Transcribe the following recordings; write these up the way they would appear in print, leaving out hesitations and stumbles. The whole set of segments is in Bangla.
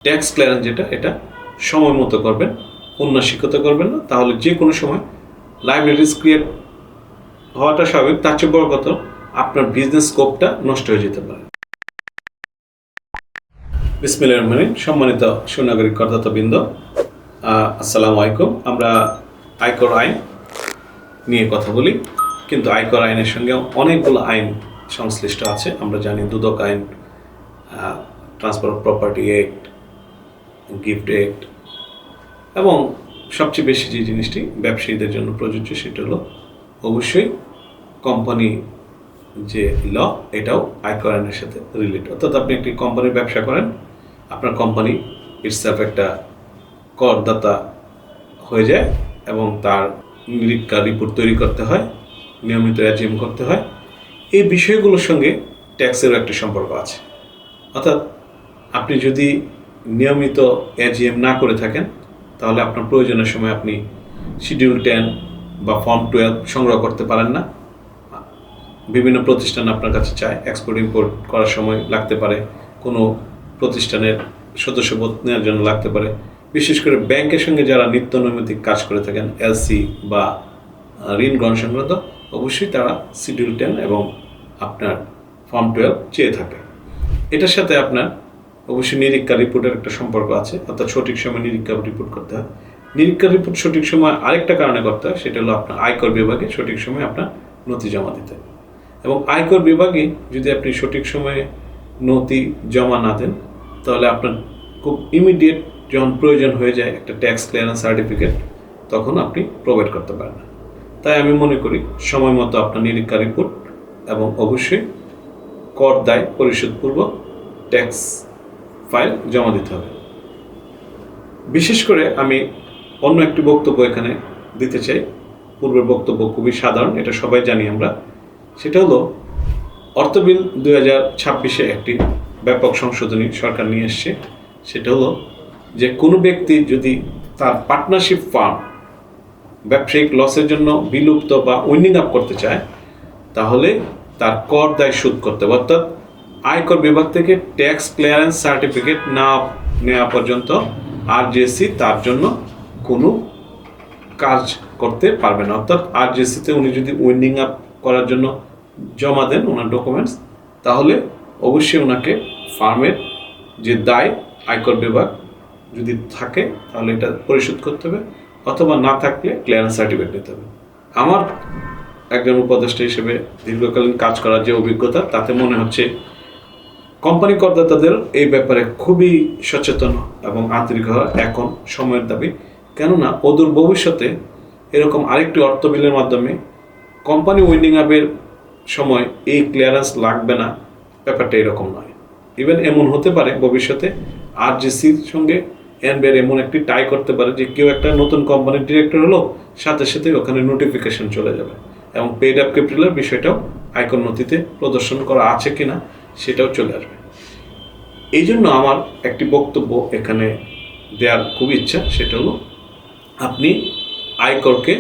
ট্যাক্স ক্লিয়ারেন্স যেটা এটা সময় মতো করবেন, উন্নাসিকতা করবেন না, তাহলে যে কোনো সময় লাইবিলিটিস ক্রিয়েট হওয়াটা স্বাভাবিক, তার চেয়ে বড় কথা আপনার বিজনেস স্কোপটা নষ্ট হয়ে যেতে পারে। বিসমিল্লাহির রহমানির রহিম। সম্মানিত সুনাগরিক করদাতাবৃন্দ, আসসালামু আলাইকুম। আমরা আয়কর আইন নিয়ে কথা বলি, কিন্তু আয়কর আইনের সঙ্গে অনেকগুলো আইন সংশ্লিষ্ট আছে। আমরা জানি দুদক আইন, transfer of property act, gift act, এবং সবচেয়ে বেশি যে জিনিসটি ব্যবসায়ীদের জন্য প্রযোজ্য সেটা হলো অবশ্যই কোম্পানি যে ল, এটাও আয়কর আইনের সাথে রিলেটেড। অর্থাৎ আপনি একটি কোম্পানির ব্যবসা করেন, আপনার কোম্পানি ইটসেলফ একটা করদাতা হয়ে যায় এবং তার নিরীক্ষা রিপোর্ট তৈরি করতে হয়, নিয়মিত এজিএম করতে হয়। এই বিষয়গুলোর সঙ্গে ট্যাক্সেরও একটা সম্পর্ক আছে। অর্থাৎ আপনি যদি নিয়মিত এজিএম না করে থাকেন, তাহলে আপনার প্রয়োজনের সময় আপনি শিডিউল 10 বা ফর্ম 12 সংগ্রহ করতে পারেন না। বিভিন্ন প্রতিষ্ঠান আপনার কাছে চায়, এক্সপোর্ট ইম্পোর্ট করার সময় লাগতে পারে, কোনো প্রতিষ্ঠানের সদস্যপদ নেওয়ার জন্য লাগতে পারে। বিশেষ করে ব্যাংকের সঙ্গে যারা নিত্য নৈমিত্তিক কাজ করে থাকেন, এলসি বা ঋণ গ্রহণ সংক্রান্ত, অবশ্যই তারা শিডিউল 10 এবং আপনার ফর্ম 12 চেয়ে থাকে। এটার সাথে আপনার অবশ্যই নিরীক্ষা রিপোর্টের একটা সম্পর্ক আছে, অর্থাৎ সঠিক সময় নিরীক্ষা রিপোর্ট করতে হয়। নিরীক্ষা রিপোর্ট সঠিক সময় আরেকটা কারণে করতে হয়, সেটা হলো আপনার আয়কর বিভাগে সঠিক সময় আপনার নথি জমা দিতে হয়। এবং আয়কর বিভাগে যদি আপনি সঠিক সময়ে নথি জমা না দেন, তাহলে আপনার খুব ইমিডিয়েট যখন প্রয়োজন হয়ে যায় একটা ট্যাক্স ক্লিয়ারেন্স সার্টিফিকেট, তখন আপনি প্রোভাইড করতে পারেন না। তাই আমি মনে করি সময় মতো আপনার নিরীক্ষা রিপোর্ট এবং অবশ্যই কর দায় পরিশোধপূর্বক ট্যাক্স ফাইল জমা দিতে হবে। বিশেষ করে আমি অন্য একটি বক্তব্য এখানে দিতে চাই। পূর্বের বক্তব্য খুবই সাধারণ, এটা সবাই জানি আমরা। সেটা হলো অর্থ বিল 2026-এ একটি ব্যাপক সংশোধনী সরকার নিয়ে এসছে। সেটা হলো যে কোনো ব্যক্তি যদি তার পার্টনারশিপ ফার্ম ব্যবসায়িক লসের জন্য বিলুপ্ত বা উইন্ডিং আপ করতে চায়, তাহলে তার কর দায় শোধ করতে হবে। অর্থাৎ আয়কর বিভাগ থেকে ট্যাক্স ক্লিয়ারেন্স সার্টিফিকেট না নেওয়া পর্যন্ত আরজেসি তার জন্য কোনো কাজ করতে পারবে না। অর্থাৎ আরজেসিতে উনি যদি উইন্ডিং আপ করার জন্য জমা দেন ওনার ডকুমেন্টস, তাহলে অবশ্যই ওনাকে ফার্মের যে দায় আয়কর বিভাগ যদি থাকে তাহলে এটা পরিশোধ করতে হবে, অথবা না থাকলে ক্লিয়ারেন্স সার্টিফিকেট নিতে হবে। আমার একজন উপদেষ্টা হিসেবে দীর্ঘকালীন কাজ করার যে অভিজ্ঞতা, তাতে মনে হচ্ছে কোম্পানি করদাতাদের এই ব্যাপারে খুবই সচেতন এবং আন্তরিক হওয়া এখন সময়ের দাবি। কেননা অদূর ভবিষ্যতে এরকম আরেকটি অর্থ বিলের মাধ্যমে কোম্পানি উইন্ডিং আপের সময় এই ক্লিয়ারেন্স লাগবে না, ব্যাপারটা এরকম নয়। ইভেন এমন হতে পারে ভবিষ্যতে আরজেসির সঙ্গে এনবিআর এমন একটি টাই করতে পারে যে কেউ একটা নতুন কোম্পানির ডিরেক্টর হলো, সাথে সাথে ওখানে নোটিফিকেশন চলে যাবে এবং পেইড আপ ক্যাপিটালের বিষয়টাও আয়কর নথিতে প্রদর্শন করা আছে কিনা সেটাও চলে আসবে। এই জন্য আমার একটি বক্তব্য এখানে দেওয়ার খুব ইচ্ছা, সেটা হলো আপনি আয়করকে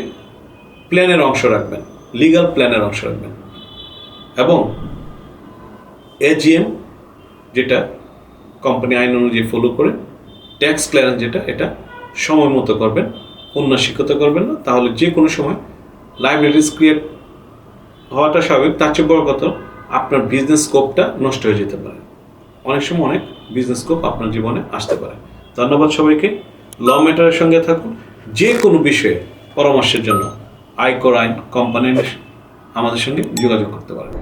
প্ল্যানের অংশ রাখবেন, লিগাল প্ল্যানের অংশ রাখবেন, এবং এজিএম যেটা কোম্পানি আইন অনুযায়ী ফলো করে ট্যাক্স ক্লিয়ারেন্স যেটা এটা সময় মতো করবেন, উন্নাসিকতা করবেন না, তাহলে যে কোনো সময় লাইবিলিটিস ক্রিয়েট হওয়াটা স্বাভাবিক, তার চেয়ে বড় কথা আপনার বিজনেস স্কোপটা নষ্ট হয়ে যেতে পারে। অনেক সময় অনেক বিজনেস স্কোপ আপনার জীবনে আসতে পারে। ধন্যবাদ সবাইকে। ল ম্যাটারের সঙ্গে থাকুন। যে কোনো বিষয়ে পরামর্শের জন্য আয়কর আইন কোম্পানি আমাদের সঙ্গে যোগাযোগ করতে পারেন।